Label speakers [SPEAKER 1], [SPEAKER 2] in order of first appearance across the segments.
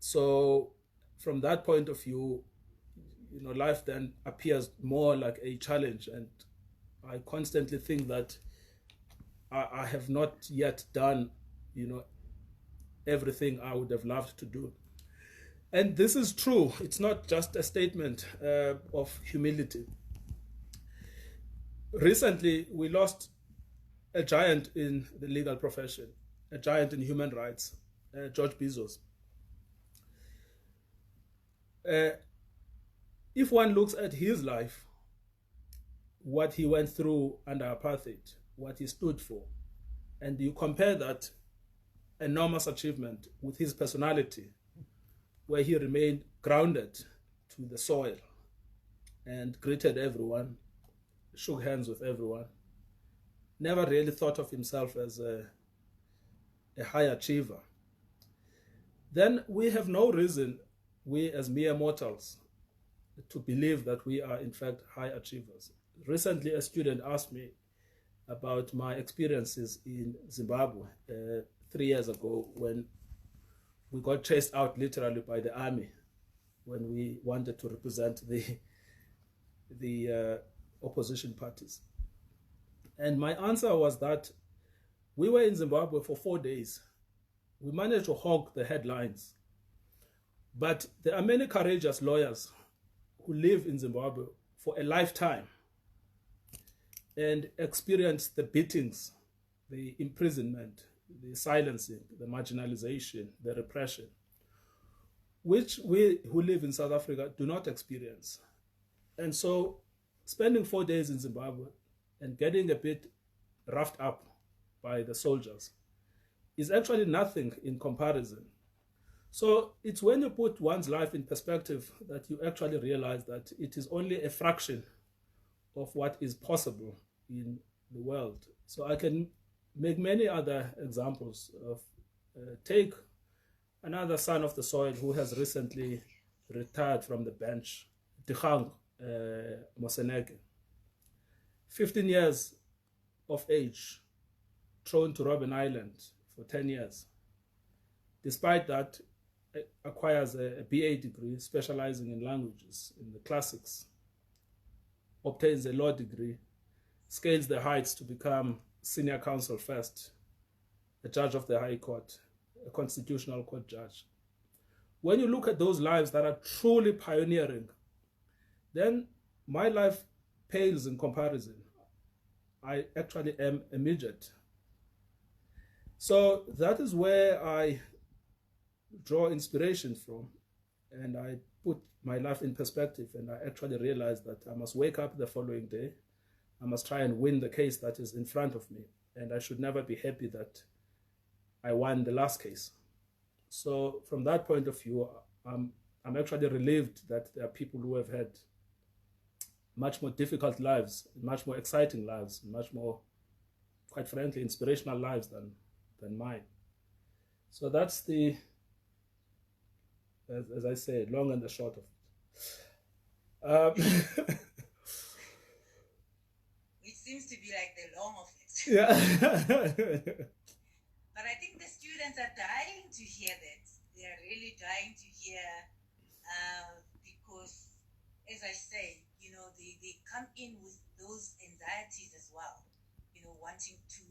[SPEAKER 1] So from that point of view, life then appears more like a challenge, and I constantly think that I have not yet done, everything I would have loved to do. And this is true. It's not just a statement of humility. Recently, we lost a giant in the legal profession, a giant in human rights, George Bezos. If one looks at his life, what he went through under apartheid, what he stood for, and you compare that enormous achievement with his personality, where he remained grounded to the soil and greeted everyone, shook hands with everyone, never really thought of himself as a high achiever, then we have no reason, we as mere mortals, to believe that we are in fact high achievers. Recently, a student asked me about my experiences in Zimbabwe 3 years ago, when we got chased out literally by the army when we wanted to represent the opposition parties. And my answer was that we were in Zimbabwe for 4 days. We managed to hog the headlines. But there are many courageous lawyers who live in Zimbabwe for a lifetime and experience the beatings, the imprisonment, the silencing, the marginalization, the repression, which we who live in South Africa do not experience. And so spending 4 days in Zimbabwe and getting a bit roughed up by the soldiers is actually nothing in comparison. So it's when you put one's life in perspective that you actually realize that it is only a fraction of what is possible in the world. So I can make many other examples of, take another son of the soil who has recently retired from the bench, Dikgang Moseneke. 15 years of age, thrown to Robben Island for 10 years. Despite that, acquires a BA degree specializing in languages, in the classics, obtains a law degree, scales the heights to become senior counsel first, a judge of the High Court, a constitutional court judge. When you look at those lives that are truly pioneering, then my life pales in comparison. I actually am a midget. So that is where I draw inspiration from, and I put my life in perspective, and I actually realized that I must wake up the following day. I must try and win the case that is in front of me, and I should never be happy that I won the last case. So from that point of view, I'm actually relieved that there are people who have had much more difficult lives, much more exciting lives, much more, quite frankly, inspirational lives than mine. So that's the, as I say, long and the short of it.
[SPEAKER 2] It seems to be like the long of it.
[SPEAKER 1] Yeah.
[SPEAKER 2] But I think the students are dying to hear that. They are really dying to hear, because, as I say, they come in with those anxieties as well. Wanting to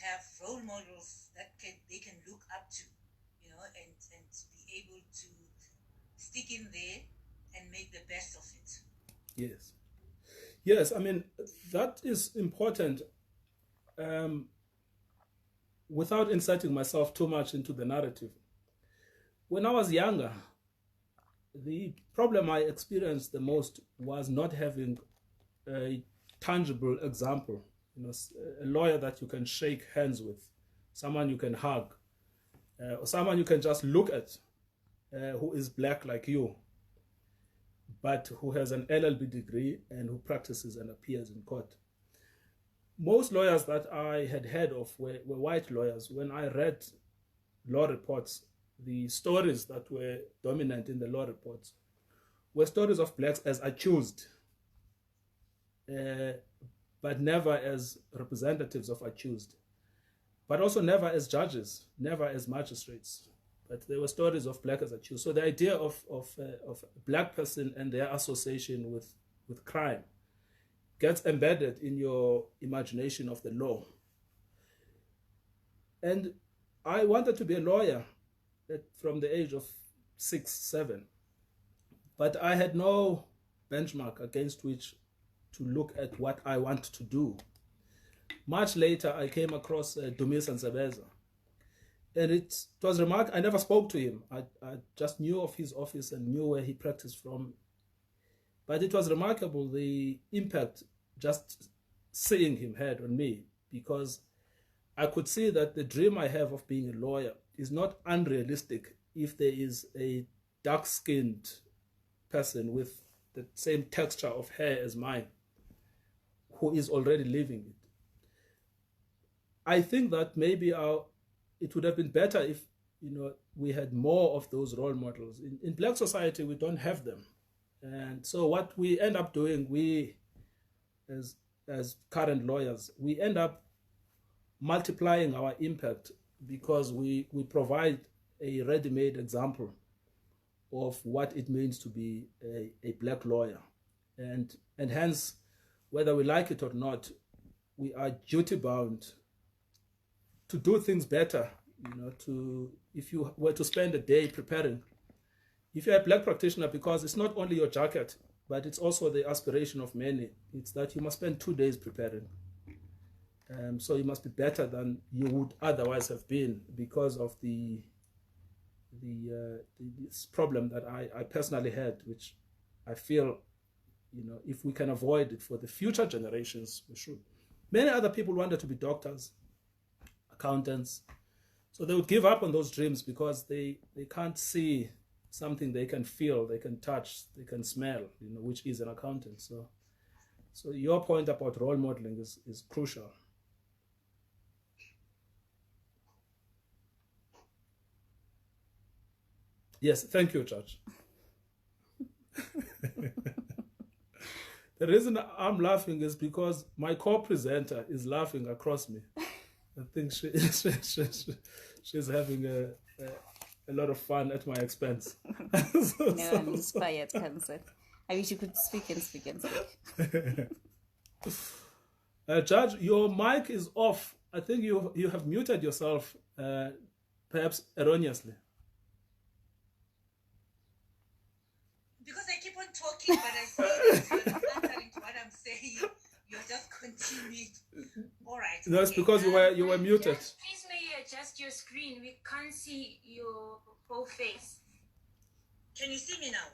[SPEAKER 2] have role models that they can look up to, and be able to stick in there and make the best of it.
[SPEAKER 1] Yes. Yes, I mean, that is important. Without inserting myself too much into the narrative, when I was younger, the problem I experienced the most was not having a tangible example, a lawyer that you can shake hands with, someone you can hug, or someone you can just look at, who is black like you, but who has an LLB degree and who practices and appears in court. Most lawyers that I had heard of were white lawyers. When I read law reports, the stories that were dominant in the law reports were stories of blacks as accused, but never as representatives of accused, but also never as judges, never as magistrates, but there were stories of black as accused. So the idea of a black person and their association with crime gets embedded in your imagination of the law. And I wanted to be a lawyer from the age of 6, 7, but I had no benchmark against which to look at what I want to do. Much later, I came across Dumis Nsebeza. And it was remarkable. I never spoke to him. I just knew of his office and knew where he practiced from. But it was remarkable the impact just seeing him had on me, because I could see that the dream I have of being a lawyer is not unrealistic if there is a dark-skinned person with the same texture of hair as mine who is already living it. I think that maybe it would have been better if we had more of those role models. In black society, we don't have them. And so what we end up doing, we as current lawyers, we end up multiplying our impact because we provide a ready-made example of what it means to be a black lawyer. And hence, whether we like it or not, we are duty-bound to do things better. If you were to spend a day preparing, if you're a black practitioner, because it's not only your jacket, but it's also the aspiration of many, it's that you must spend 2 days preparing. So you must be better than you would otherwise have been because of this problem that I personally had, which I feel, if we can avoid it for the future generations, we should. Many other people wanted to be doctors, accountants, so they would give up on those dreams because they can't see something they can feel, they can touch, they can smell, which is an accountant. So your point about role modeling is crucial. Yes, thank you, Judge. The reason I'm laughing is because my co-presenter is laughing across me. I think she's having a lot of fun at my expense.
[SPEAKER 3] I'm inspired, Cancer. I wish you could speak and speak and speak.
[SPEAKER 1] Judge, your mic is off. I think you have muted yourself, perhaps erroneously.
[SPEAKER 2] Because I keep on talking, but I see that you're not answering to what I'm saying. You're just continuing. All right.
[SPEAKER 1] No, it's because you were muted.
[SPEAKER 4] Please may you adjust your screen. We can't see your whole face.
[SPEAKER 2] Can you see me now?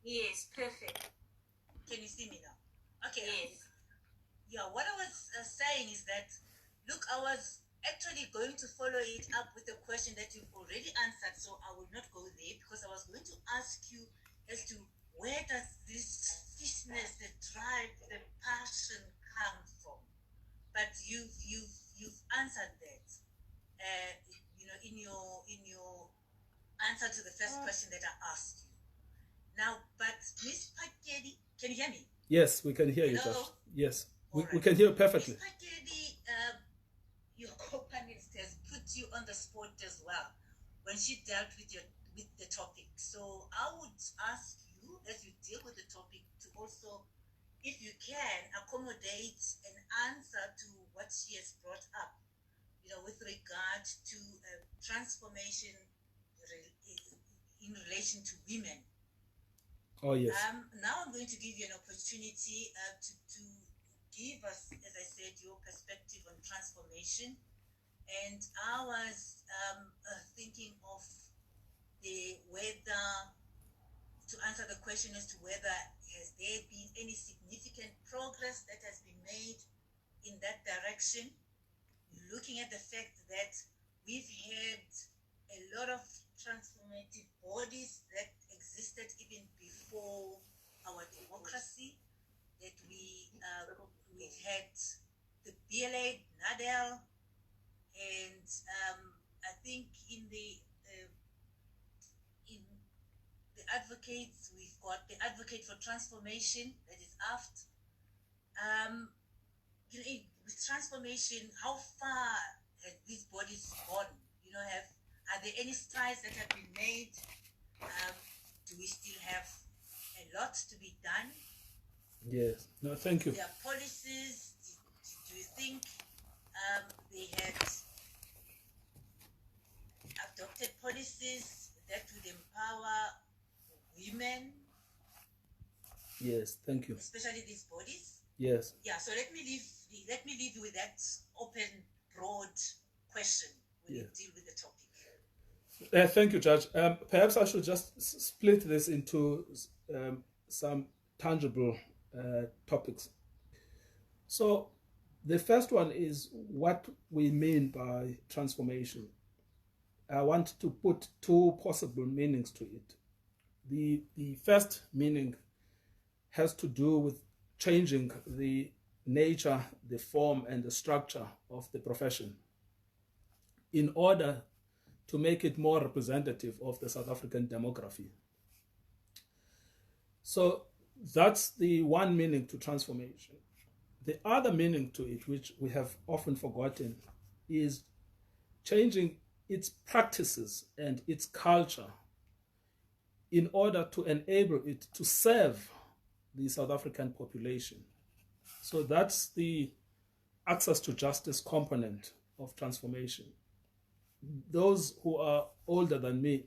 [SPEAKER 4] Yes, perfect.
[SPEAKER 2] Can you see me now? Okay.
[SPEAKER 4] Yes.
[SPEAKER 2] Yeah, what I was saying is that, look, I was actually going to follow it up with a question that you've already answered, so I will not go there, because I was going to ask you as to where does this fierceness, the drive, the passion come from? But you've answered that. In your answer to the first question that I asked you. Now, but Miss Pakedi, can you hear me?
[SPEAKER 1] Yes, we can hear you, Judge. Yes, we can hear you perfectly.
[SPEAKER 2] Miss Pakedi, your co-panelist has put you on the spot as well when she dealt with the topic. So I would ask you, as you deal with the topic, to also, if you can, accommodate an answer to what she has brought up, with regard to transformation in relation to women.
[SPEAKER 1] Oh, yes.
[SPEAKER 2] Now I'm going to give you an opportunity to give us, as I said, your perspective on transformation. And I was thinking of to answer the question as to whether has there been any significant progress that has been made in that direction, looking at the fact that we've had a lot of transformative bodies that existed even before our democracy, that we had the BLA, NADEL, and I think in the advocates, we've got the Advocate for Transformation, that is AFT. With transformation, how far have these bodies gone? are there any strides that have been made? Do we still have a lot to be done?
[SPEAKER 1] Yes. No, thank you.
[SPEAKER 2] Their policies, do you think they had adopted policies that would empower women?
[SPEAKER 1] Yes, thank you.
[SPEAKER 2] Especially these bodies?
[SPEAKER 1] Yes.
[SPEAKER 2] Yeah, so let me leave you with that open, broad question when you deal with the topic.
[SPEAKER 1] Thank you, Judge. Perhaps I should just split this into some tangible topics. So the first one is what we mean by transformation. I want to put two possible meanings to it. The first meaning has to do with changing the nature, the form, and the structure of the profession in order to make it more representative of the South African demography. So that's the one meaning to transformation. The other meaning to it, which we have often forgotten, is changing its practices and its culture in order to enable it to serve the South African population. So that's the access to justice component of transformation. Those who are older than me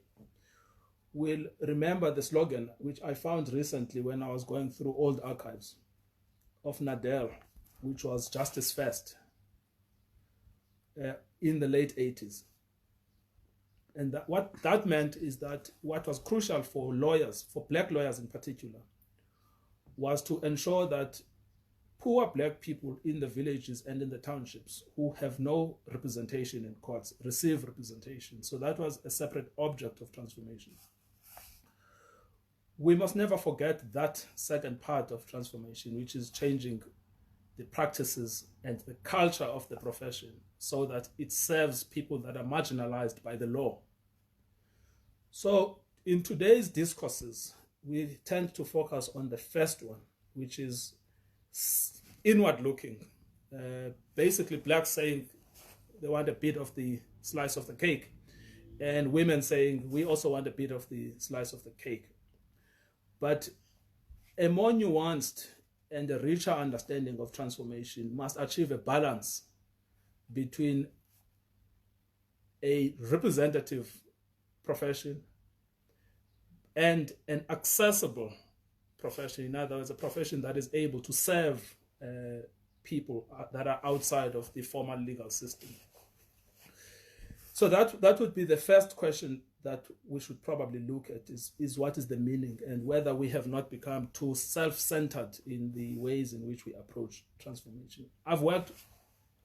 [SPEAKER 1] will remember the slogan, which I found recently when I was going through old archives of Nadel, which was Justice First, in the late 80s. And what that meant is that what was crucial for lawyers, for black lawyers in particular, was to ensure that poor black people in the villages and in the townships who have no representation in courts receive representation. So that was a separate object of transformation. We must never forget that second part of transformation, which is changing the practices and the culture of the profession so that it serves people that are marginalized by the law. So in today's discourses, we tend to focus on the first one, which is inward looking. Basically, blacks saying they want a bit of the slice of the cake, and women saying we also want a bit of the slice of the cake. But a more nuanced and a richer understanding of transformation must achieve a balance between a representative profession and an accessible profession. In other words, a profession that is able to serve people that are outside of the formal legal system. So that would be the first question that we should probably look at is what is the meaning and whether we have not become too self-centered in the ways in which we approach transformation. I've worked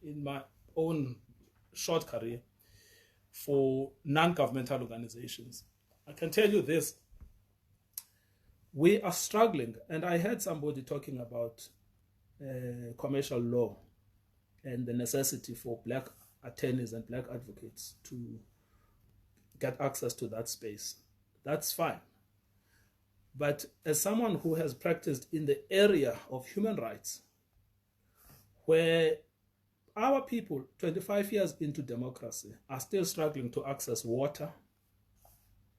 [SPEAKER 1] in my own short career for non-governmental organizations. I can tell you this, we are struggling, and I heard somebody talking about commercial law and the necessity for black attorneys and black advocates to get access to that space. That's fine. But as someone who has practiced in the area of human rights, where our people, 25 years into democracy, are still struggling to access water,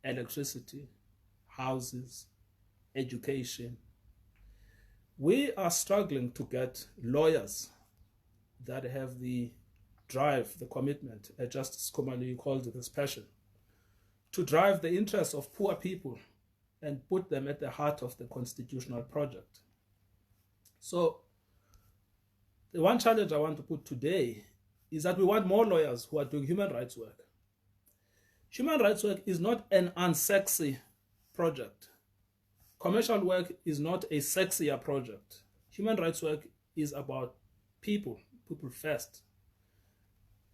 [SPEAKER 1] electricity, houses, education, we are struggling to get lawyers that have the drive, the commitment, as Justice Colonial called it, this passion, to drive the interests of poor people and put them at the heart of the constitutional project. So the one challenge I want to put today is that we want more lawyers who are doing human rights work. Human rights work is not an unsexy project. Commercial work is not a sexier project. Human rights work is about people first.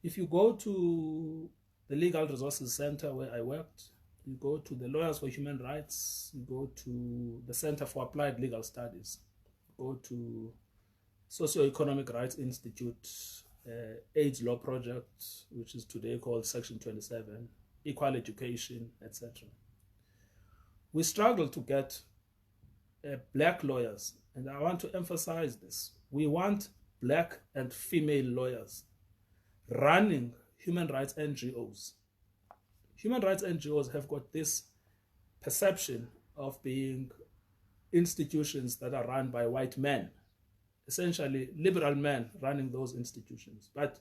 [SPEAKER 1] If you go to the Legal Resources Center where I worked, you go to the Lawyers for Human Rights, you go to the Center for Applied Legal Studies, go to Socioeconomic Rights Institute, AIDS Law Project, which is today called Section 27, Equal Education, etc. We struggle to get black lawyers, and I want to emphasize this. We want black and female lawyers running human rights NGOs. human rights NGOs have got this perception of being institutions that are run by white men, essentially liberal men running those institutions. But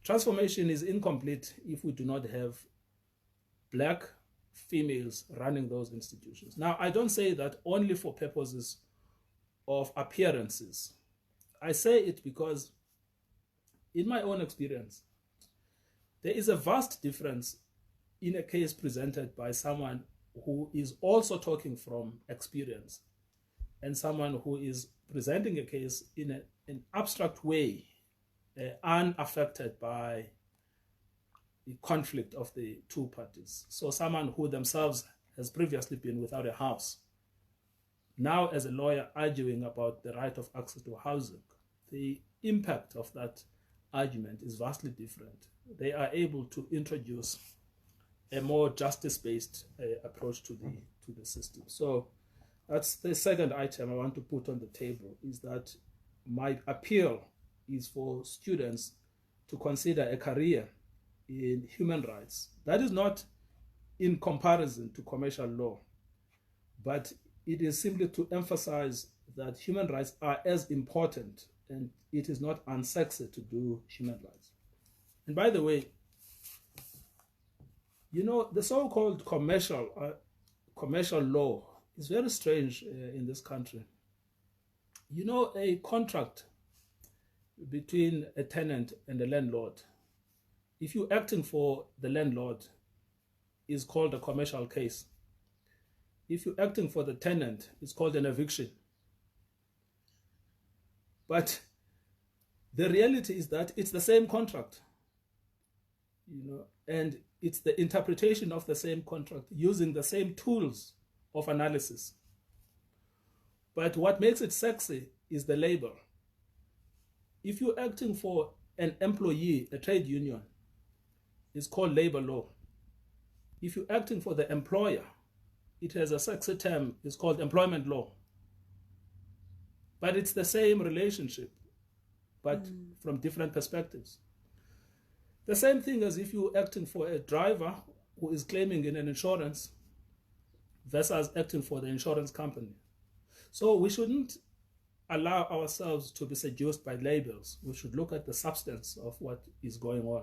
[SPEAKER 1] transformation is incomplete if we do not have black females running those institutions. Now, I don't say that only for purposes of appearances. I say it because in my own experience, there is a vast difference in a case presented by someone who is also talking from experience and someone who is presenting a case in an abstract way, unaffected by the conflict of the two parties. So someone who themselves has previously been without a house, now as a lawyer arguing about the right of access to housing, the impact of that argument is vastly different. They are able to introduce a more justice-based approach to the system. So that's the second item I want to put on the table, is that my appeal is for students to consider a career in human rights. That is not in comparison to commercial law, but it is simply to emphasize that human rights are as important, and it is not unsexy to do human rights. And by the way, you know, the so-called commercial law is very strange in this country. You know, a contract between a tenant and a landlord, if you're acting for the landlord, is called a commercial case. If you're acting for the tenant, it's called an eviction. But the reality is that it's the same contract, you know, and it's the interpretation of the same contract using the same tools of analysis. But what makes it sexy is the label. If you're acting for an employee, a trade union, it's called labor law. If you're acting for the employer, it has a sexy term, it's called employment law. But it's the same relationship, but from different perspectives. The same thing as if you're acting for a driver who is claiming in an insurance versus acting for the insurance company. So we shouldn't allow ourselves to be seduced by labels. We should look at the substance of what is going on.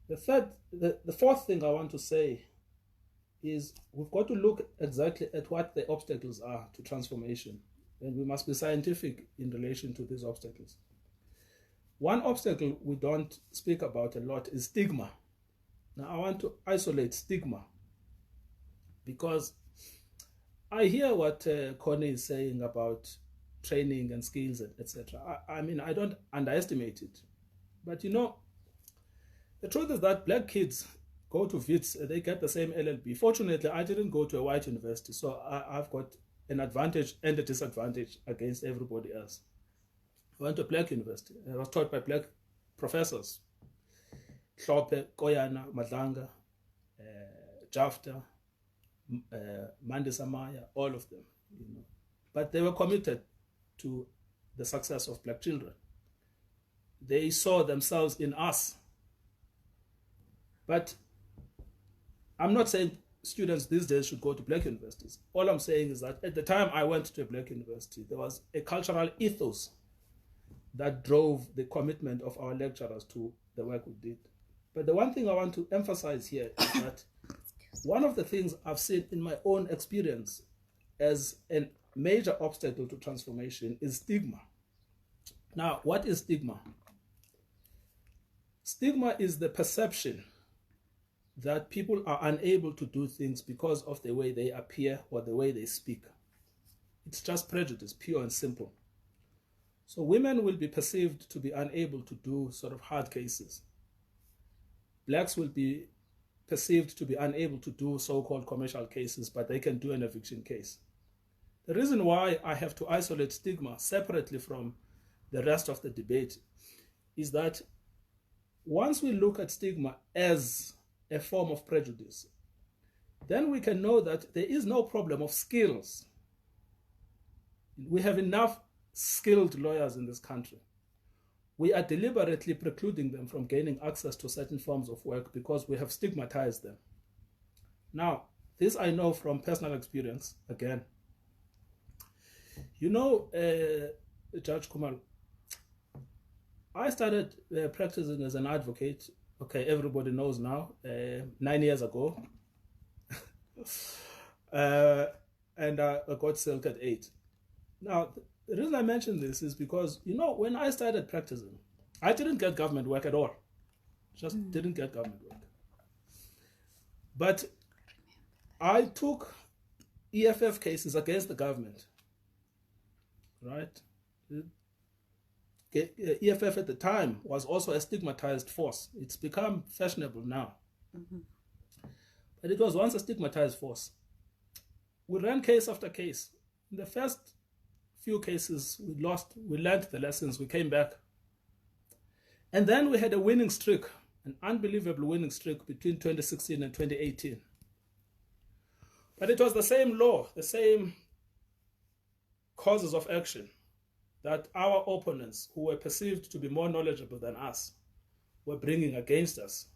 [SPEAKER 1] The fourth thing I want to say is we've got to look exactly at what the obstacles are to transformation, and we must be scientific in relation to these obstacles. One obstacle we don't speak about a lot is stigma. Now, I want to isolate stigma because I hear what Connie is saying about training and skills, etc. I mean, I don't underestimate it. But you know, the truth is that black kids go to WITS, they get the same LLB. Fortunately, I didn't go to a white university, so I've got an advantage and a disadvantage against everybody else. I went to a black university. I was taught by black professors. Hlophe, Koyana, Madlanga, Jafta, Mandisa Maya, all of them. You know. But they were committed to the success of black children. They saw themselves in us. But I'm not saying students these days should go to black universities. All I'm saying is that at the time I went to a black university, there was a cultural ethos that drove the commitment of our lecturers to the work we did. But the one thing I want to emphasize here is that one of the things I've seen in my own experience as a major obstacle to transformation is stigma. Now, what is stigma? Stigma is the perception that people are unable to do things because of the way they appear or the way they speak. It's just prejudice, pure and simple. So women will be perceived to be unable to do sort of hard cases. Blacks will be perceived to be unable to do so-called commercial cases, but they can do an eviction case. The reason why I have to isolate stigma separately from the rest of the debate is that once we look at stigma as a form of prejudice, then we can know that there is no problem of skills. We have enough skilled lawyers in this country. we are deliberately precluding them from gaining access to certain forms of work because we have stigmatized them. Now, this I know from personal experience again. You know, Judge Kumar, I started practicing as an advocate, okay, everybody knows now, 9 years ago. And I got silk at 8. Now, the reason I mention this is because, you know, when I started practicing, I didn't get government work at all. Just didn't get government work. But I took EFF cases against the government, right? EFF at the time was also a stigmatized force. It's become fashionable now. But it was once a stigmatized force. We ran case after case. In the first few cases, we lost, we learned the lessons, we came back. And then we had a winning streak, an unbelievable winning streak between 2016 and 2018. But it was the same law, the same causes of action that our opponents, who were perceived to be more knowledgeable than us, were bringing against us.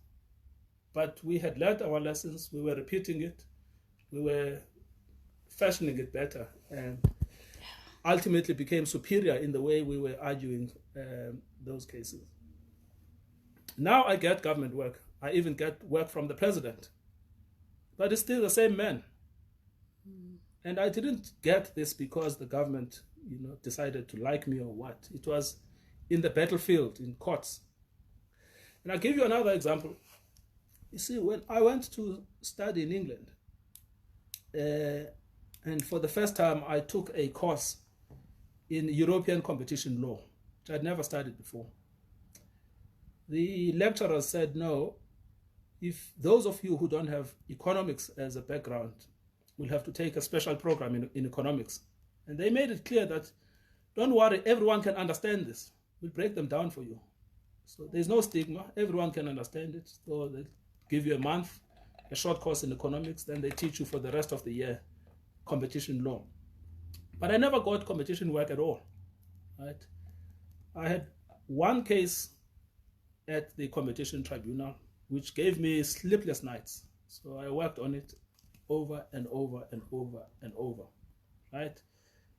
[SPEAKER 1] But we had learned our lessons, we were repeating it, we were fashioning it better, and ultimately became superior in the way we were arguing those cases. Now I get government work. I even get work from the president. But it's still the same man. And I didn't get this because the government, you know, decided to like me or what. It was in the battlefield, in courts. And I'll give you another example. You see, when I went to study in England, and for the first time I took a course in European competition law, which I'd never studied before. The lecturer said, no, if those of you who don't have economics as a background will have to take a special program in economics. And they made it clear that, don't worry, everyone can understand this. We'll break them down for you. So there's no stigma, everyone can understand it. So they give you a month, a short course in economics, then they teach you for the rest of the year competition law. But I never got competition work at all, right? I had one case at the competition tribunal, which gave me sleepless nights. So I worked on it over and over and over and over, right?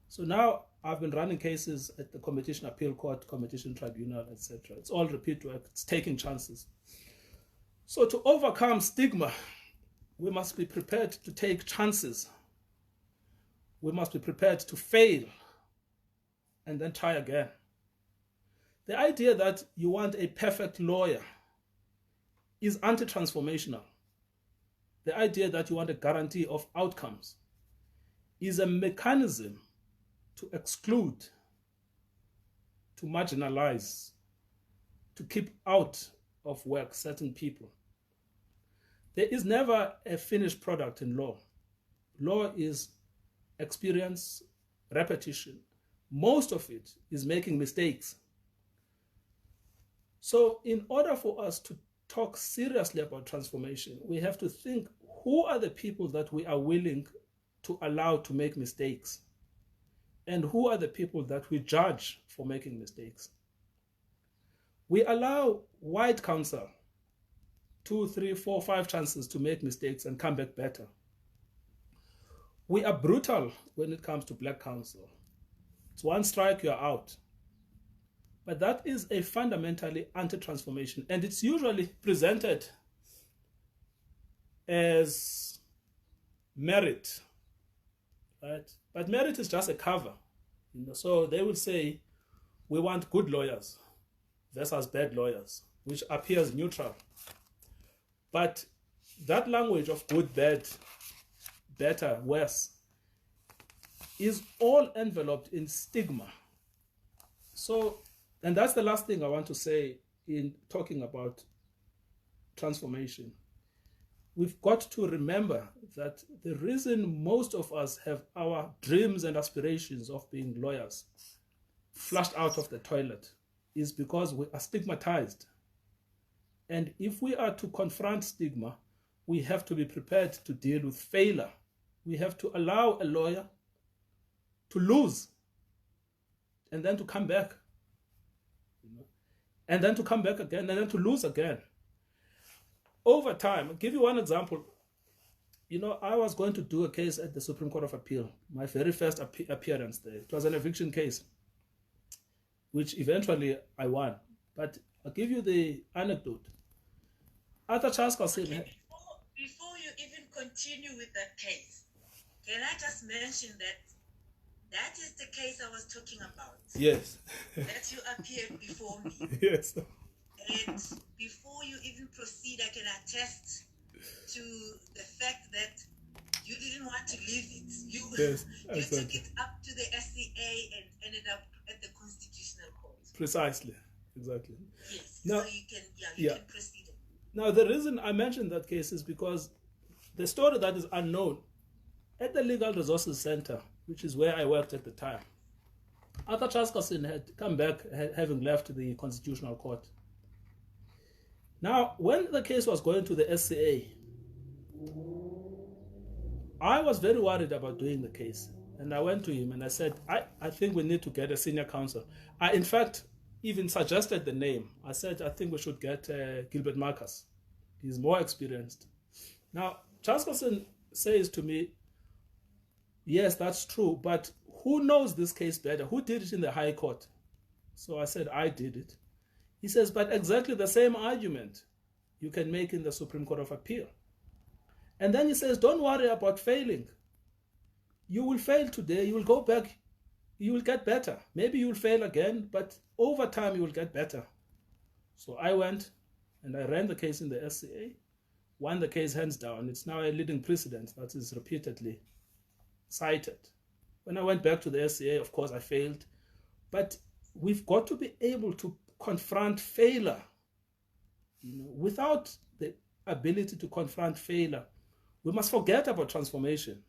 [SPEAKER 1] So now I've been running cases at the competition appeal court, competition tribunal, etc. It's all repeat work, it's taking chances. So to overcome stigma, we must be prepared to take chances. We must be prepared to fail and then try again. The idea that you want a perfect lawyer is anti-transformational. The idea that you want a guarantee of outcomes is a mechanism to exclude, to marginalize, to keep out of work certain people. There is never a finished product in law. Law is experience, repetition. Most of it is making mistakes. So in order for us to talk seriously about transformation, we have to think, who are the people that we are willing to allow to make mistakes? And who are the people that we judge for making mistakes? We allow white counsel 2, 3, 4, 5 chances to make mistakes and come back better. We are brutal when it comes to black counsel. It's one strike, you're out. But that is a fundamentally anti-transformation, and it's usually presented as merit, right? But merit is just a cover. You know? So they will say, we want good lawyers versus bad lawyers, which appears neutral. But that language of good, bad, better, worse, is all enveloped in stigma. So, and that's the last thing I want to say in talking about transformation. We've got to remember that the reason most of us have our dreams and aspirations of being lawyers flushed out of the toilet is because we are stigmatized. And if we are to confront stigma, we have to be prepared to deal with failure. We have to allow a lawyer to lose and then to come back. You know? and then to come back again, and then to lose again. Over time, I'll give you one example. You know, I was going to do a case at the Supreme Court of Appeal, my very first appearance there. It was an eviction case, which eventually I won. But I'll give you the anecdote. Arthur Chaska said,
[SPEAKER 2] before you even continue with that case, can I just mention that that is the case I was talking about?
[SPEAKER 1] Yes.
[SPEAKER 2] That you appeared before me.
[SPEAKER 1] Yes.
[SPEAKER 2] And before you even proceed, I can attest to the fact that you didn't want to leave it. You,
[SPEAKER 1] yes,
[SPEAKER 2] you took it up to the SCA and ended up at the Constitutional Court.
[SPEAKER 1] Precisely. Exactly.
[SPEAKER 2] Yes.
[SPEAKER 1] Now,
[SPEAKER 2] so you can proceed.
[SPEAKER 1] Now, the reason I mentioned that case is because the story that is unknown at the Legal Resources Center, which is where I worked at the time, Arthur Chaskasin had come back having left the Constitutional Court. Now, when the case was going to the SCA, I was very worried about doing the case. And I went to him and I said, I think we need to get a senior counsel. I, in fact, even suggested the name. I said, I think we should get Gilbert Marcus. He's more experienced. Now, Chaskasin says to me, yes, that's true, but who knows this case better? Who did it in the High Court? So I said, I did it. He says, but exactly the same argument you can make in the Supreme Court of Appeal. And then he says, don't worry about failing. You will fail today, you will go back, you will get better. Maybe you will fail again, but over time you will get better. So I went and I ran the case in the SCA, won the case hands down. It's now a leading precedent that is repeatedly cited. When I went back to the SCA, of course, I failed. But we've got to be able to confront failure. You know, without the ability to confront failure, we must forget about transformation,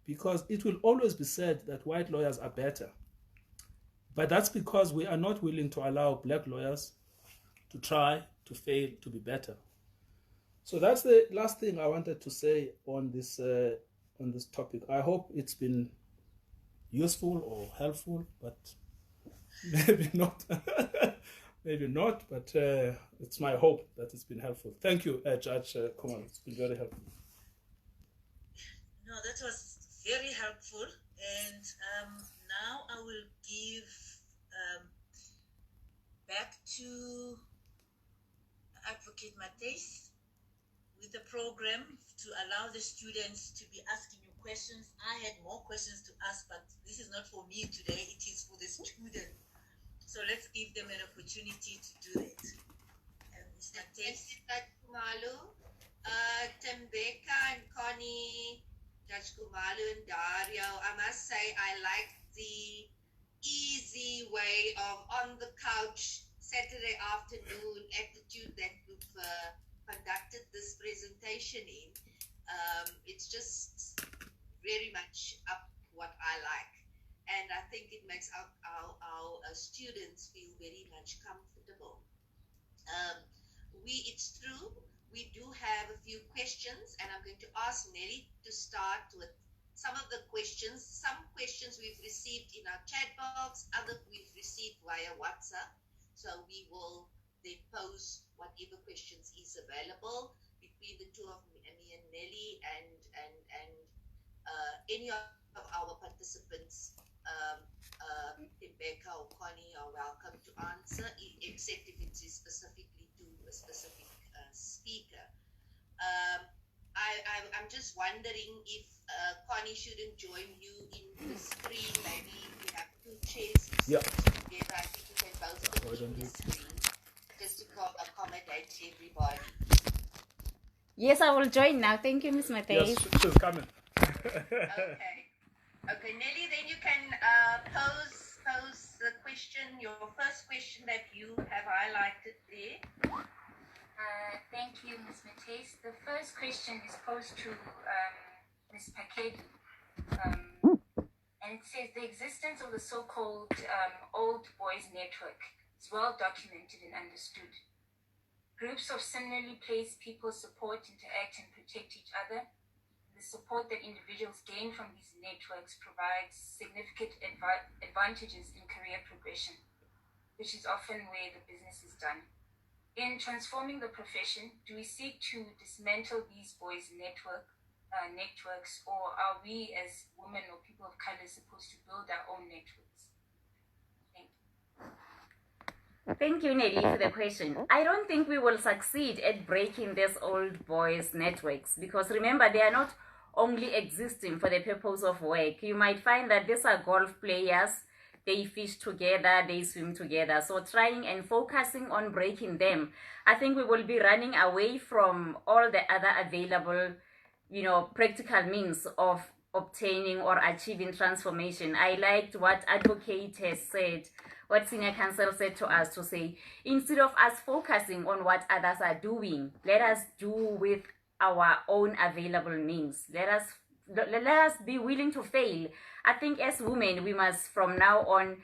[SPEAKER 1] because it will always be said that white lawyers are better. But that's because we are not willing to allow black lawyers to try, to fail, to be better. So that's the last thing I wanted to say on this topic. I hope it's been useful or helpful, but maybe not. Maybe not, but it's my hope that it's been helpful. Thank you, Judge Kumar. It's been very helpful.
[SPEAKER 2] No, that was very helpful. And now I will give back to Advocate Matthys with the program to allow the students to be asking you questions. I had more questions to ask, but this is not for me today. It is for the students. So let's give them an opportunity to do it. Mr. Matthys.
[SPEAKER 5] Tembeka and Connie, Judge Kumalu and Dario, I must say I like the easy way of on the couch Saturday afternoon attitude that we've conducted this presentation in. It's just very much up what I like. And I think it makes our students feel very much comfortable. It's true, we do have a few questions, and I'm going to ask Nelly to start with some of the questions. Some questions we've received in our chat box, other we've received via WhatsApp. So we will then pose whatever questions is available between the two of me and Nelly, and any of our participants, Tembeka or Connie, are welcome to answer, except if it is specifically to a specific speaker. I'm just wondering if Connie shouldn't join you in the screen. Maybe we have two chairs together. I think we can both put in the screen just to accommodate everybody.
[SPEAKER 3] Yes, I will join now. Thank you, Ms. Matthys.
[SPEAKER 1] Yes, she's coming.
[SPEAKER 5] Okay, Nelly, then you can pose the question, your first question that you have highlighted there.
[SPEAKER 4] Thank you, Ms. Matthys. The first question is posed to Ms. Pakedi. And it says, the existence of the so-called Old Boys Network is well documented and understood. Groups of similarly placed people support, interact, and protect each other. The support that individuals gain from these networks provides significant advantages in career progression. which is often where the business is done. In transforming the profession, do we seek to dismantle these boys' networks, or are we as women or people of color supposed to build our own networks? Thank you.
[SPEAKER 3] Thank you, Nelly, for the question. I don't think we will succeed at breaking these old boys' networks, because remember, they are not only existing for the purpose of work. You might find that these are golf players, they fish together, they swim together. So trying and focusing on breaking them, I think we will be running away from all the other available, practical means of obtaining or achieving transformation. I liked what advocate has said, what senior counsel said to us, to say, instead of us focusing on what others are doing, let us do with our own available means. Let us be willing to fail. I think as women, we must from now on,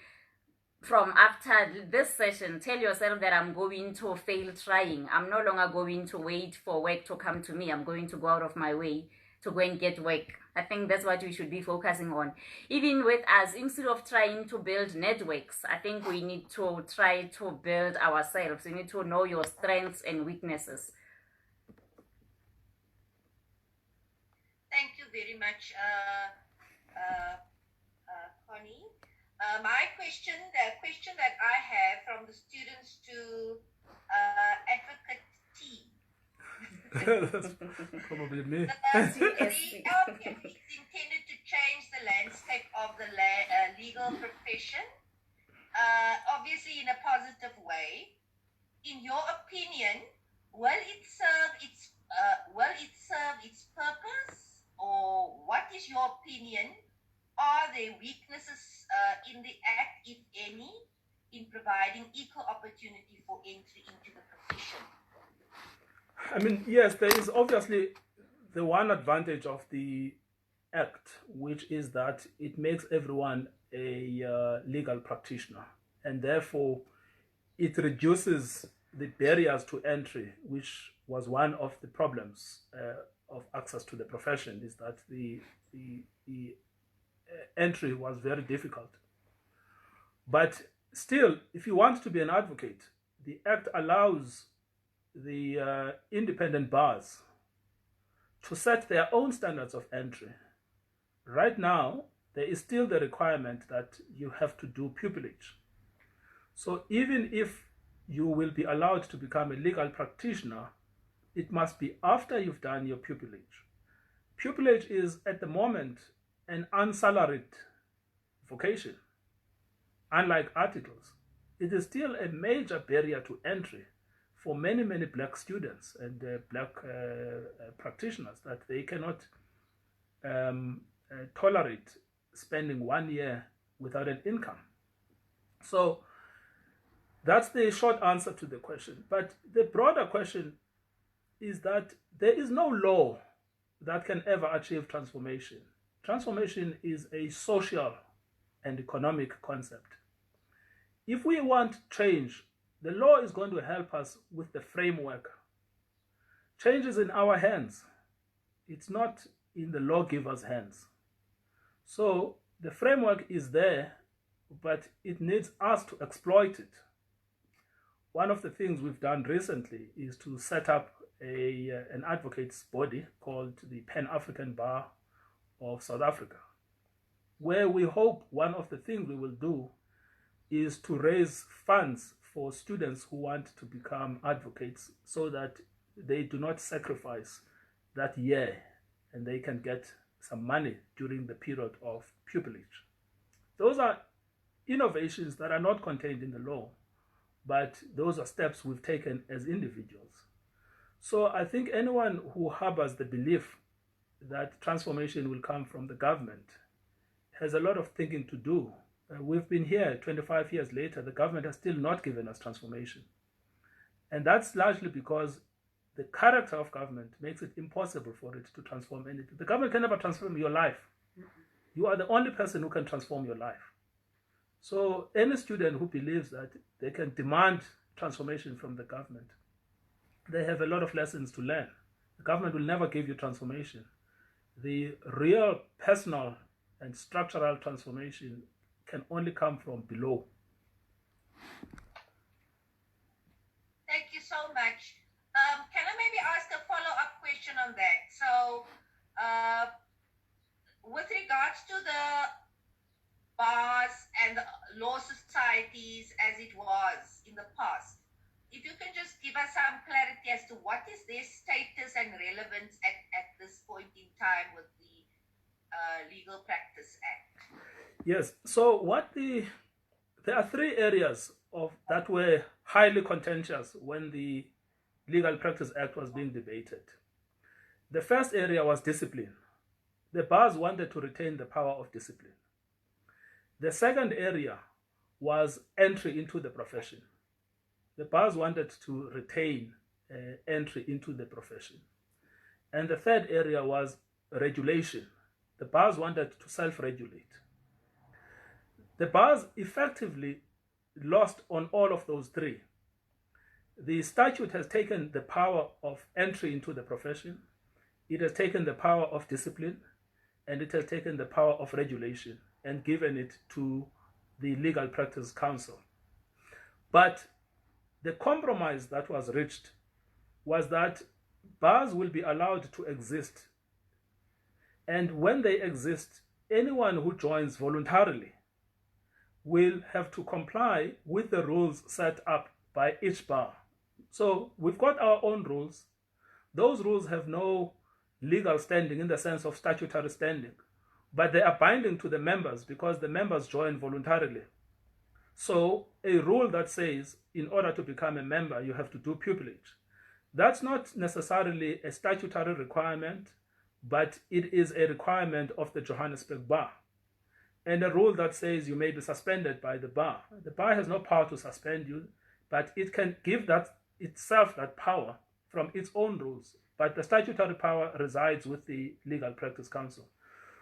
[SPEAKER 3] from after this session, tell yourself that I'm going to fail trying. I'm no longer going to wait for work to come to me. I'm going to go out of my way to go and get work. I think that's what we should be focusing on. Even with us, instead of trying to build networks, I think we need to try to build ourselves. You need to know your strengths and weaknesses.
[SPEAKER 5] Thank you very much, Connie. My question, the question that I have from the students to Advocate T.
[SPEAKER 1] That's probably me.
[SPEAKER 5] The outcome is intended to change the landscape of the legal profession, obviously in a positive way. In your opinion, will it serve its purpose, or what is your opinion? Are there weaknesses in the Act, if any, in providing equal opportunity for entry into the profession?
[SPEAKER 1] I mean, yes, there is obviously the one advantage of the Act, which is that it makes everyone a legal practitioner, and therefore it reduces the barriers to entry, which was one of the problems of access to the profession, is that the entry was very difficult. But still, if you want to be an advocate, the Act allows the independent bars to set their own standards of entry. Right now, there is still the requirement that you have to do pupillage. So even if you will be allowed to become a legal practitioner, it must be after you've done your pupillage. Pupillage is, at the moment, an unsalaried vocation. Unlike articles, it is still a major barrier to entry for many, many black students and black practitioners, that they cannot tolerate spending 1 year without an income. So that's the short answer to the question. But the broader question is that there is no law that can ever achieve transformation. Transformation is a social and economic concept. If we want change, the law is going to help us with the framework. Change is in our hands. It's not in the lawgiver's hands. So the framework is there, but it needs us to exploit it. One of the things we've done recently is to set up an advocates body called the Pan-African Bar of South Africa, where we hope one of the things we will do is to raise funds for students who want to become advocates, so that they do not sacrifice that year and they can get some money during the period of pupillage. Those are innovations that are not contained in the law, but those are steps we've taken as individuals. So I think anyone who harbors the belief that transformation will come from the government has a lot of thinking to do. We've been here 25 years later, the government has still not given us transformation. And that's largely because the character of government makes it impossible for it to transform anything. The government can never transform your life. You are the only person who can transform your life. So any student who believes that they can demand transformation from the government, they have a lot of lessons to learn. The government will never give you transformation. The real personal and structural transformation can only come from below.
[SPEAKER 5] Thank you so much. Can I maybe ask a follow-up question on that? So, with regards to the bars and the law societies as it was in the past, if you can just give us some clarity as to what is their status and relevance at this point in time with the Legal Practice Act.
[SPEAKER 1] Yes, so there are three areas that were highly contentious when the Legal Practice Act was being debated. The first area was discipline. The bars wanted to retain the power of discipline. The second area was entry into the profession. The bars wanted to retain entry into the profession. And the third area was regulation. The bars wanted to self-regulate. The bars effectively lost on all of those three. The statute has taken the power of entry into the profession, it has taken the power of discipline, and it has taken the power of regulation and given it to the Legal Practice Council. But the compromise that was reached was that bars will be allowed to exist. And when they exist, anyone who joins voluntarily will have to comply with the rules set up by each bar. So we've got our own rules. Those rules have no legal standing in the sense of statutory standing, but they are binding to the members because the members join voluntarily. So a rule that says in order to become a member, you have to do pupillage. That's not necessarily a statutory requirement, but it is a requirement of the Johannesburg Bar. And a rule that says you may be suspended by the bar. The bar has no power to suspend you, but it can give itself that power from its own rules. But the statutory power resides with the Legal Practice Council.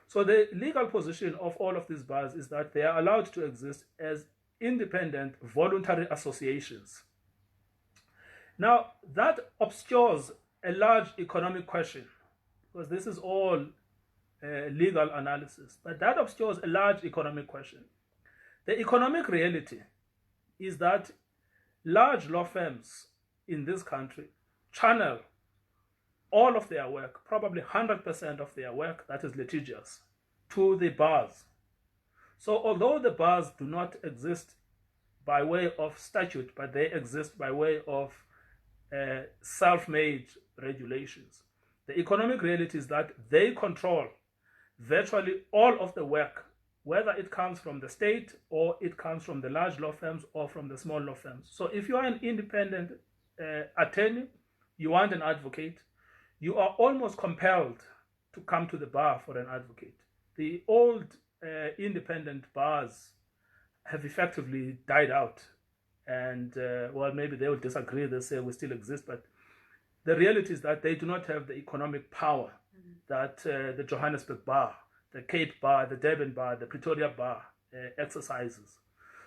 [SPEAKER 1] So the legal position of all of these bars is that they are allowed to exist as independent voluntary associations. Now, that obscures a large economic question, because this is all legal analysis, but that obscures a large economic question. The economic reality is that large law firms in this country channel all of their work, probably 100% of their work that is litigious, to the bars. So although the bars do not exist by way of statute, but they exist by way of self-made regulations, the economic reality is that they control virtually all of the work, whether it comes from the state or it comes from the large law firms or from the small law firms. So if you are an independent attorney, you want an advocate, you are almost compelled to come to the bar for an advocate. The old independent bars have effectively died out. And well, maybe they will disagree, they say we still exist, but the reality is that they do not have the economic power that the Johannesburg Bar, the Cape Bar, the Durban Bar, the Pretoria Bar exercises.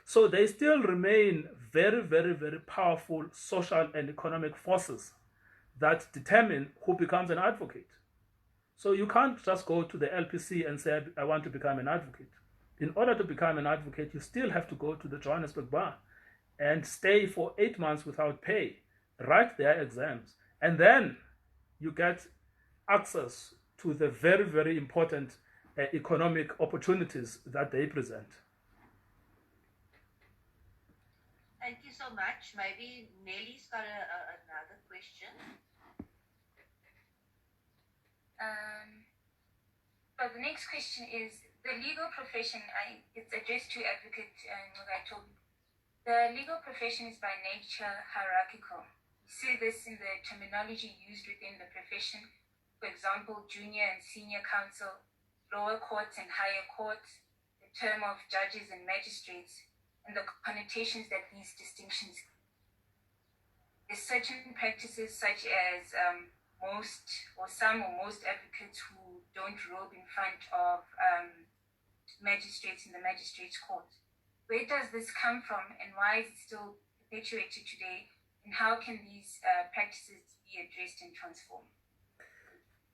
[SPEAKER 1] So they still remain very, very, very powerful social and economic forces that determine who becomes an advocate. So you can't just go to the LPC and say, I want to become an advocate. In order to become an advocate, you still have to go to the Johannesburg Bar and stay for 8 months without pay, write their exams, and then you get access to the very, very important economic opportunities that they present.
[SPEAKER 5] Thank you so much. Maybe Nelly's got another question.
[SPEAKER 4] But the next question is, the legal profession, it's addressed to Advocate Ngcukaitobi. The legal profession is by nature hierarchical. We see this in the terminology used within the profession. For example, junior and senior counsel, lower courts and higher courts, the term of judges and magistrates, and the connotations that these distinctions. There's certain practices such as some or most advocates who don't robe in front of magistrates in the magistrates court. Where does this come from, and why is it still perpetuated today, and how can these practices be addressed and transformed?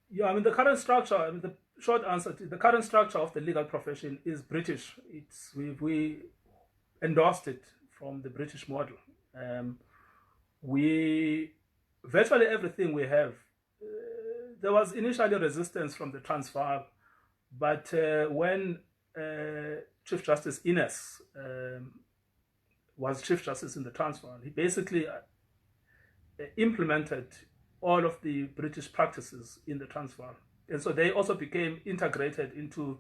[SPEAKER 1] Yeah, I mean, the current structure, the short answer to the current structure of the legal profession is British. We endorsed it from the British model. Virtually everything we have, there was initially resistance from the Transvaal, but when Chief Justice Innes was Chief Justice in the Transvaal, he basically implemented all of the British practices in the Transvaal. And so they also became integrated into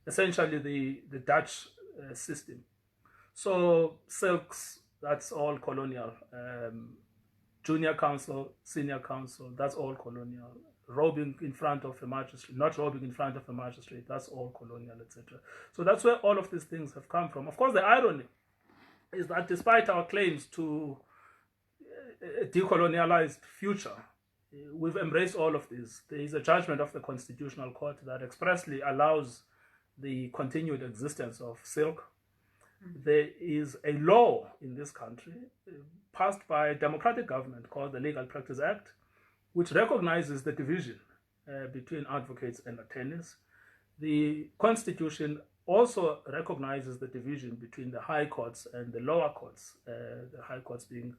[SPEAKER 1] essentially the Dutch system. So silks, that's all colonial. Junior counsel, senior counsel, that's all colonial. Robing in front of a magistrate, not robing in front of a magistrate, that's all colonial, etc. So that's where all of these things have come from. Of course, the irony is that despite our claims to a decolonialized future, we've embraced all of this. There is a judgment of the Constitutional Court that expressly allows the continued existence of silk. There is a law in this country passed by a democratic government called the Legal Practice Act, which recognizes the division between advocates and attorneys. The Constitution also recognizes the division between the high courts and the lower courts, the high courts being,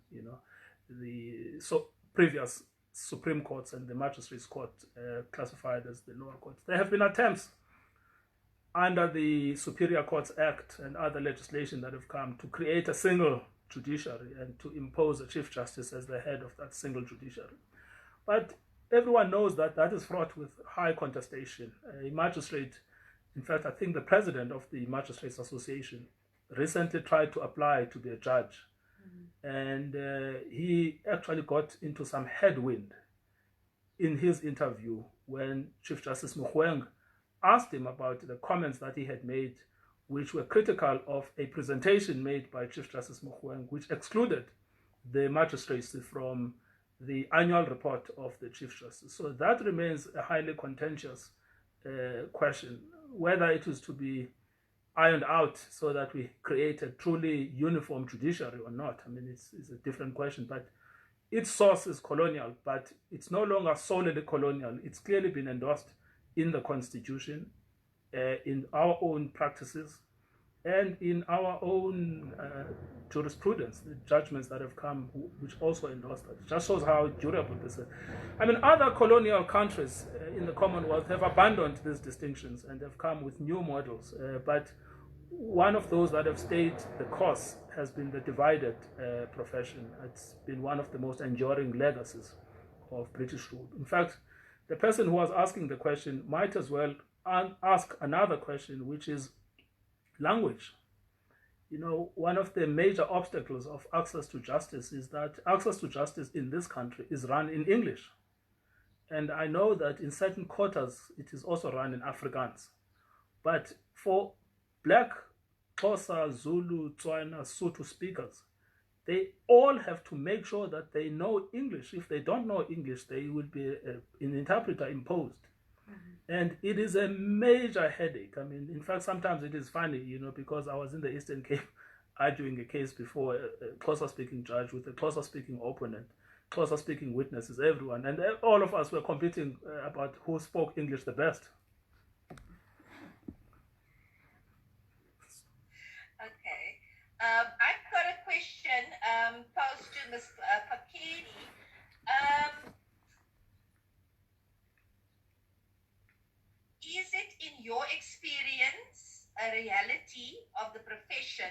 [SPEAKER 1] the previous Supreme Courts and the Magistrates Court classified as the lower courts. There have been attempts under the Superior Courts Act and other legislation that have come to create a single judiciary and to impose a Chief Justice as the head of that single judiciary. But everyone knows that that is fraught with high contestation. A magistrate, in fact, I think the president of the Magistrates Association recently tried to apply to be a judge. And he actually got into some headwind in his interview when Chief Justice Mogoeng asked him about the comments that he had made, which were critical of a presentation made by Chief Justice Mogoeng, which excluded the magistrates from the annual report of the Chief Justice. So that remains a highly contentious question, whether it is to be ironed out so that we create a truly uniform judiciary or not. I mean, it's a different question, but its source is colonial, but it's no longer solely colonial. It's clearly been endorsed in the Constitution, in our own practices, and in our own jurisprudence, the judgments that have come, which also endorse that. It just shows how durable this is. I mean, other colonial countries in the Commonwealth have abandoned these distinctions and have come with new models. But one of those that have stayed the course has been the divided profession. It's been one of the most enduring legacies of British rule. In fact, the person who was asking the question might as well ask another question, which is language. One of the major obstacles of access to justice is that access to justice in this country is run in English. And I know that in certain quarters, it is also run in Afrikaans. But for Black, Xhosa, Zulu, Tswana, Sotho speakers, they all have to make sure that they know English. If they don't know English, they will be an interpreter imposed. And it is a major headache. I mean, in fact, sometimes it is funny, because I was in the Eastern Cape arguing a case before a Xhosa-speaking judge with a Xhosa-speaking opponent, Xhosa-speaking witnesses, everyone. And all of us were competing about who spoke English the best.
[SPEAKER 5] Okay. I've got a question posed to Ms. Pakeni. Is it, in your experience, a reality of the profession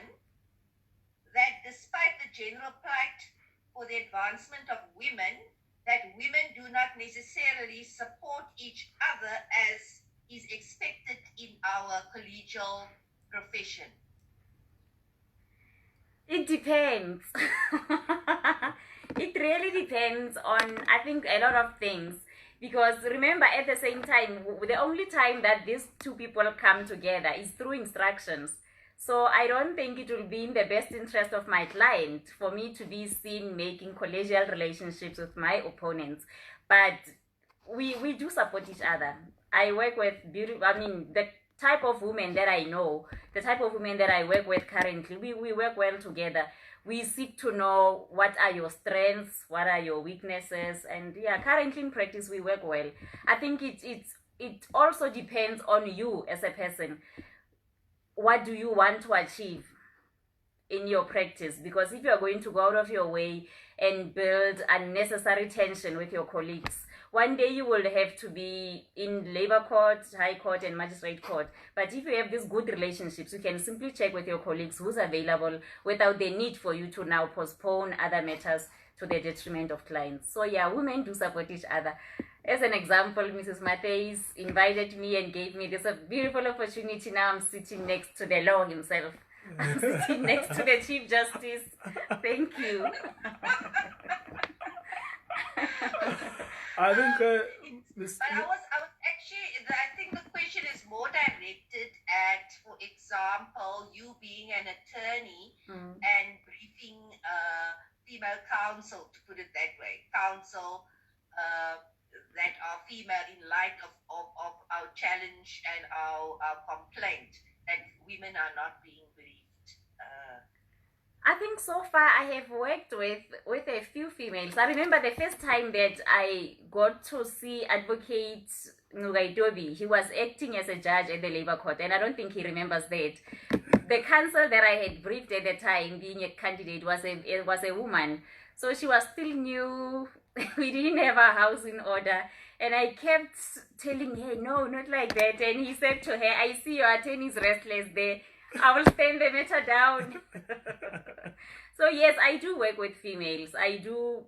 [SPEAKER 5] that despite the general plight for the advancement of women, that women do not necessarily support each other as is expected in our collegial profession?
[SPEAKER 3] It depends. It really depends on, I think, a lot of things. Because remember, at the same time, the only time that these two people come together is through instructions. So I don't think it will be in the best interest of my client for me to be seen making collegial relationships with my opponents. But we do support each other. I work with the type of women that I know, the type of women that I work with currently, we work well together. We seek to know what are your strengths, what are your weaknesses, and currently in practice we work well. I think it also depends on you as a person. What do you want to achieve? in your practice, because if you're going to go out of your way and build unnecessary tension with your colleagues, one day you will have to be in labor court, high court, and magistrate court. But if you have these good relationships, you can simply check with your colleagues who's available without the need for you to now postpone other matters to the detriment of clients. So yeah, women do support each other. As an example, Mrs. Matthews invited me and gave me this beautiful opportunity. Now I'm sitting next to the law himself. I'm sitting next to the Chief Justice. Thank you.
[SPEAKER 1] I think,
[SPEAKER 5] But I was actually, I think the question is more directed at, for example, you being an attorney and briefing female counsel, to put it that way, counsel that are female in light of our challenge and our complaint that women are not being briefed.
[SPEAKER 3] I think so far I have worked with a few females. I remember the first time that I got to see Advocate Ngcukaitobi. He was acting as a judge at the labor court, and I don't think he remembers that. The counsel that I had briefed at the time, being a candidate, was a woman. So she was still new. We didn't have our house in order. And I kept telling her, no, not like that. And he said to her, I see your attorney is restless there. I will stand the matter down. So yes, I do work with females. I do,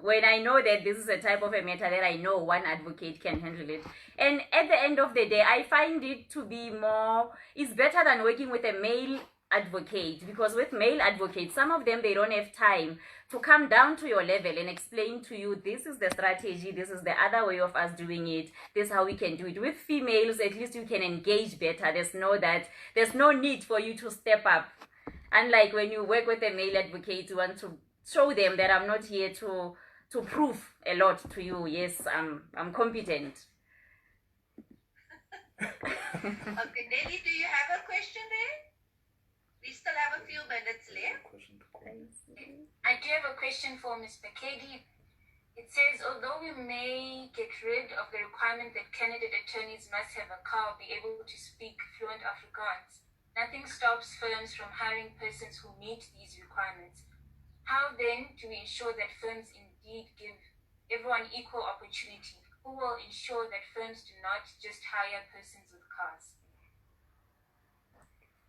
[SPEAKER 3] when I know that this is a type of a matter that I know one advocate can handle it. And at the end of the day, I find it to be more, it's better than working with a male advocate, because with male advocates, some of them, they don't have time to come down to your level and explain to you, this is the strategy, this is the other way of us doing it, this is how we can do it. With females, at least you can engage better. There's no need for you to step up. Unlike when you work with a male advocate, you want to show them that I'm not here to prove a lot to you. Yes, I'm competent.
[SPEAKER 5] Okay, Nelly, do you have a question there? We still have a few minutes left.
[SPEAKER 4] I do have a question for Ms. Bekedi. It says, although we may get rid of the requirement that candidate attorneys must have a car or be able to speak fluent Afrikaans, nothing stops firms from hiring persons who meet these requirements. How then do we ensure that firms indeed give everyone equal opportunity? Who will ensure that firms do not just hire persons with cars?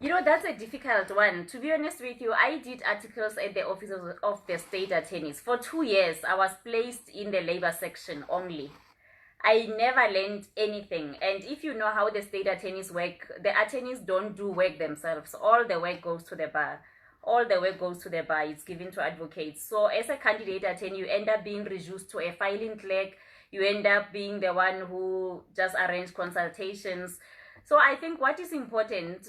[SPEAKER 3] You know, that's a difficult one. To be honest with you, I did articles at the office of the state attorneys. For 2 years, I was placed in the labor section only. I never learned anything. And if you know how the state attorneys work, the attorneys don't do work themselves. All the work goes to the bar. All the work goes to the bar. It's given to advocates. So as a candidate attorney, you end up being reduced to a filing clerk. You end up being the one who just arranges consultations. So I think what is important,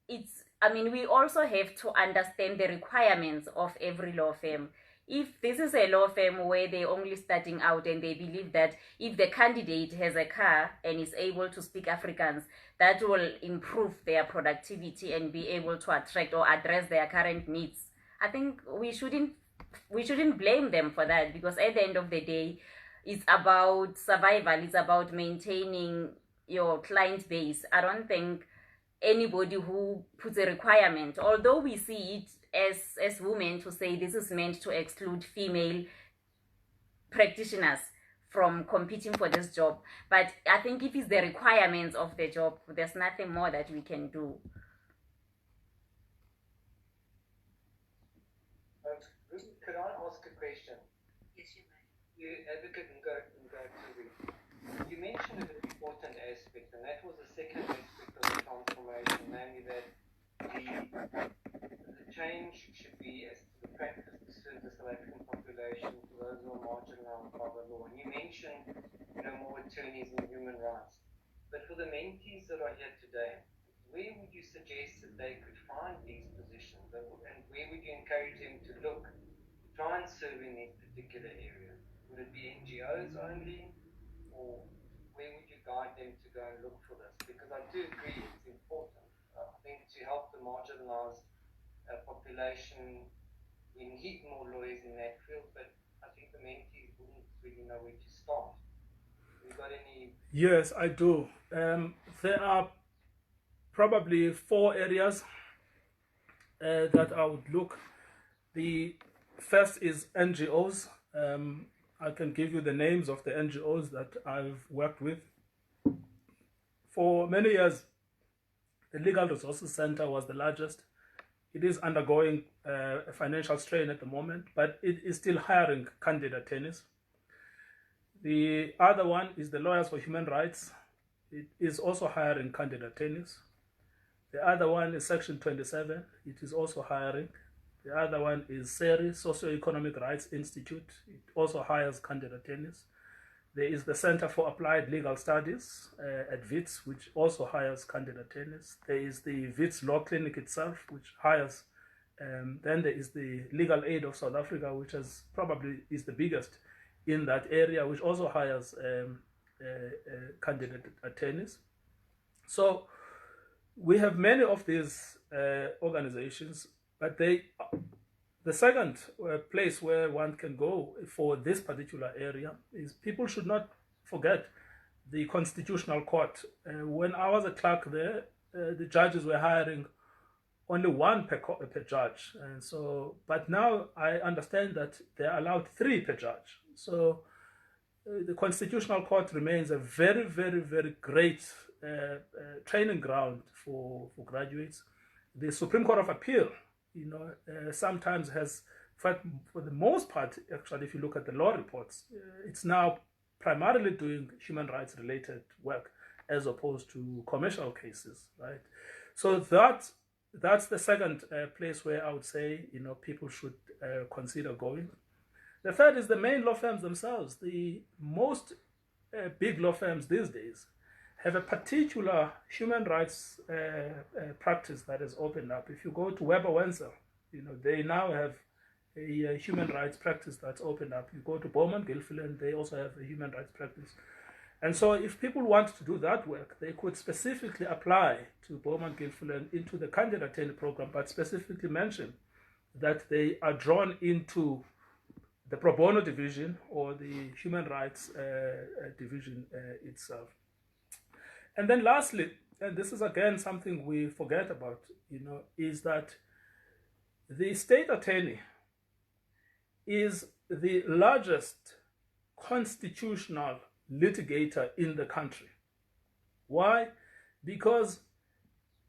[SPEAKER 3] we also have to understand the requirements of every law firm. If this is a law firm where they're only starting out and they believe that if the candidate has a car and is able to speak Afrikaans, that will improve their productivity and be able to attract or address their current needs, I think we shouldn't blame them for that, because at the end of the day, it's about survival. It's about maintaining your client base. I don't think anybody who puts a requirement, although we see it as women to say this is meant to exclude female practitioners from competing for this job, but I think if it's the requirements of the job, there's nothing more that we can do.
[SPEAKER 6] Could I ask a question?
[SPEAKER 5] Yes, you may.
[SPEAKER 6] You, Advocate Ngcukaitobi, you mentioned an important aspect, and that was the second aspect of the transformation, namely that the change should be as to the practice to serve the South African population, to those who are marginalized by the law. And you mentioned, more attorneys and human rights. But for the mentees that are here today, where would you suggest that they could find these positions, and where would you encourage them to look, try and serve in these particular areas? Would it be NGOs only, or where would you guide them to go and look for this? Because I do agree it's important. I think to help the marginalized population, we need more lawyers in that field, but I think the mentees wouldn't really know where to start. Have you got any?
[SPEAKER 1] Yes, I do. There are probably 4 areas. that I would look. The first is NGOs. I can give you the names of the NGOs that I've worked with. For many years, the Legal Resources Center was the largest. It is undergoing a financial strain at the moment, but it is still hiring candidate attorneys. The other one is the Lawyers for Human Rights. It is also hiring candidate attorneys. The other one is Section 27. It is also hiring. The other one is SERI, Socioeconomic Rights Institute. It also hires candidate attorneys. There is the Center for Applied Legal Studies at WITS, which also hires candidate attorneys. There is the WITS Law Clinic itself, which hires. Then there is the Legal Aid of South Africa, which probably is the biggest in that area, which also hires candidate attorneys. So we have many of these organizations, but the second place where one can go for this particular area is people should not forget the Constitutional Court. When I was a clerk there, the judges were hiring only one per judge. And so, but now I understand that they're allowed 3 per judge. So the Constitutional Court remains a very, very, very great training ground for graduates. The Supreme Court of Appeal, sometimes has, for the most part, actually, if you look at the law reports, it's now primarily doing human rights related work as opposed to commercial cases, right? So that's the second place where I would say, people should consider going. The third is the main law firms themselves. The most big law firms these days have a particular human rights practice that has opened up. If you go to Weber Wenzel, they now have a human rights practice that's opened up. You go to Bowman Gilfillan, they also have a human rights practice. And so if people want to do that work, they could specifically apply to Bowman Gilfillan into the candidate attorney program, but specifically mention that they are drawn into the pro bono division or the human rights division itself. And then lastly, and this is again something we forget about, is that the state attorney is the largest constitutional litigator in the country. Why? Because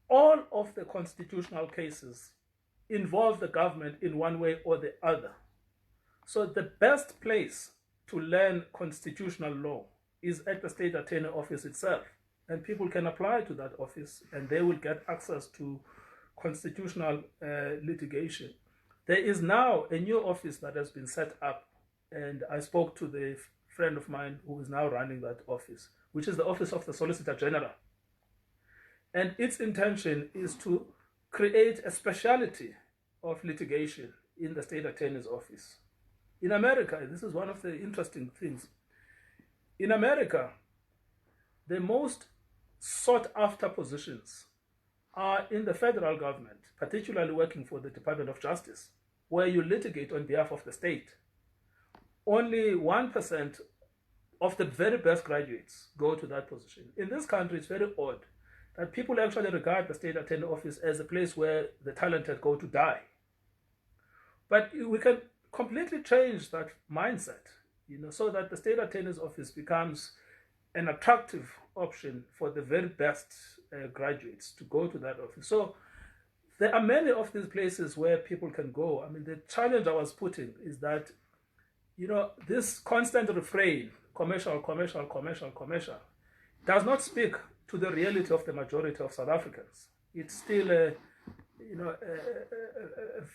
[SPEAKER 1] all of the constitutional cases involve the government in one way or the other. So the best place to learn constitutional law is at the state attorney office itself. And people can apply to that office and they will get access to constitutional litigation. There is now a new office that has been set up, and I spoke to the friend of mine who is now running that office, which is the Office of the Solicitor General. And its intention is to create a specialty of litigation in the state attorney's office. In America, this is one of the interesting things. In America, the most sought after positions are in the federal government, particularly working for the Department of Justice, where you litigate on behalf of the state. Only 1% of the very best graduates go to that position. In this country, it's very odd that people actually regard the state attorney office as a place where the talented go to die. But we can completely change that mindset, so that the state attorney's office becomes an attractive option for the very best graduates to go to that office. So there are many of these places where people can go. I mean, the challenge I was putting is that, this constant refrain, commercial, commercial, commercial, commercial, does not speak to the reality of the majority of South Africans. It's still a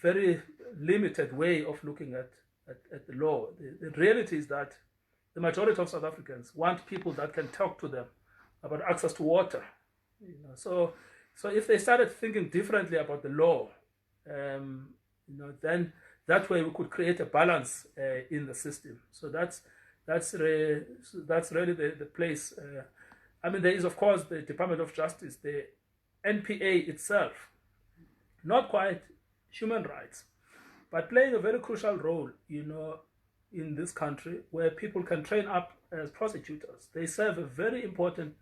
[SPEAKER 1] very limited way of looking at the law. The reality is that the majority of South Africans want people that can talk to them about access to water. So if they started thinking differently about the law, then that way we could create a balance in the system. So that's really the place. There is, of course, the Department of Justice, the NPA itself, not quite human rights, but playing a very crucial role, in this country, where people can train up as prosecutors. They serve a very important,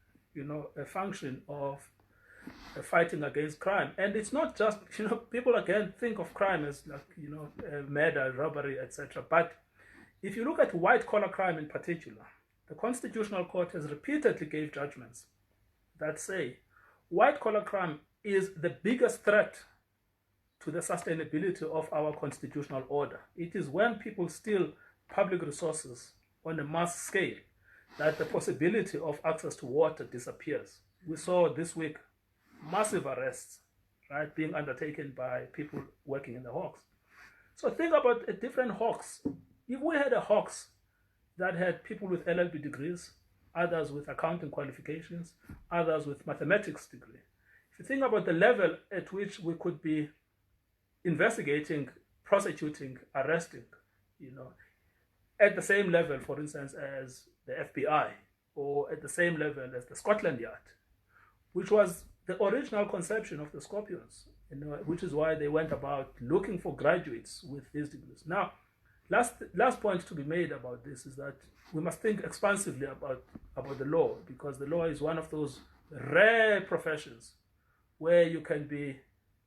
[SPEAKER 1] function of fighting against crime. And it's not just, people again think of crime as like, murder, robbery, etc. But if you look at white collar crime in particular, the Constitutional Court has repeatedly gave judgments that say white collar crime is the biggest threat to the sustainability of our constitutional order. It is when people steal public resources on a mass scale that the possibility of access to water disappears. We saw this week massive arrests, right, being undertaken by people working in the Hawks. So think about a different Hawks. If we had a Hawks that had people with LLB degrees, others with accounting qualifications, others with mathematics degree, if you think about the level at which we could be investigating, prosecuting, arresting, at the same level, for instance, as the FBI, or at the same level as the Scotland Yard, which was the original conception of the Scorpions, which is why they went about looking for graduates with these degrees. Now, last point to be made about this is that we must think expansively about the law, because the law is one of those rare professions where you can be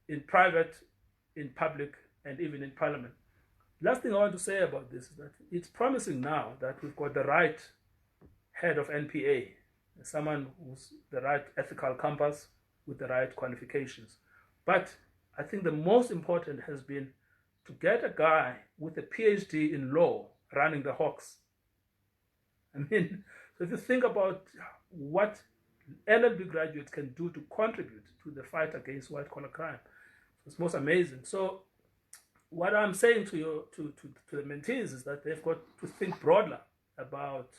[SPEAKER 1] in private, in public, and even in parliament. Last thing I want to say about this is that it's promising now that we've got the right head of NPA, someone who's the right ethical compass with the right qualifications. But I think the most important has been to get a guy with a PhD in law running the Hawks. I mean, so if you think about what LLB graduates can do to contribute to the fight against white collar crime, it's most amazing. So what I'm saying to the mentees is that they've got to think broader about,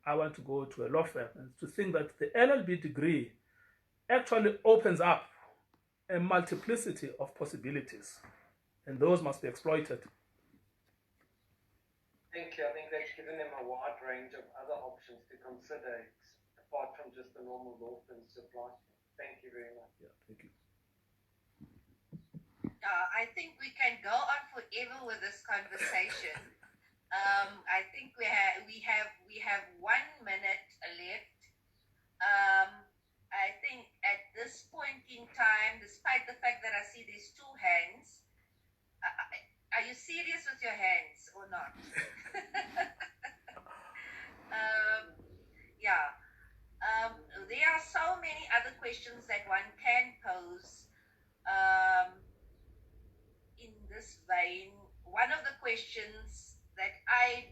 [SPEAKER 1] I want to go to a law firm, and to think that the LLB degree actually opens up a multiplicity of possibilities, and those must be exploited.
[SPEAKER 6] Thank you. I think that's given them a wide range of other options to consider, apart from just the normal law firms to apply. Thank you very much.
[SPEAKER 1] Yeah, thank you.
[SPEAKER 5] I think we can go on forever with this conversation. I think we have 1 minute left. I think at this point in time, despite the fact that I see there's 2 hands, are you serious with your hands or not? Yeah. There are so many other questions that one can pose. In this vein, one of the questions that I'm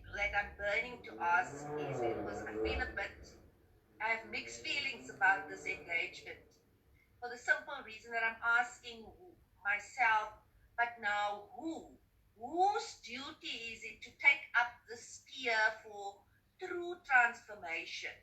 [SPEAKER 5] burning to ask is, because I have mixed feelings about this engagement, for the simple reason that I'm asking myself, but now whose duty is it to take up the spear for true transformation?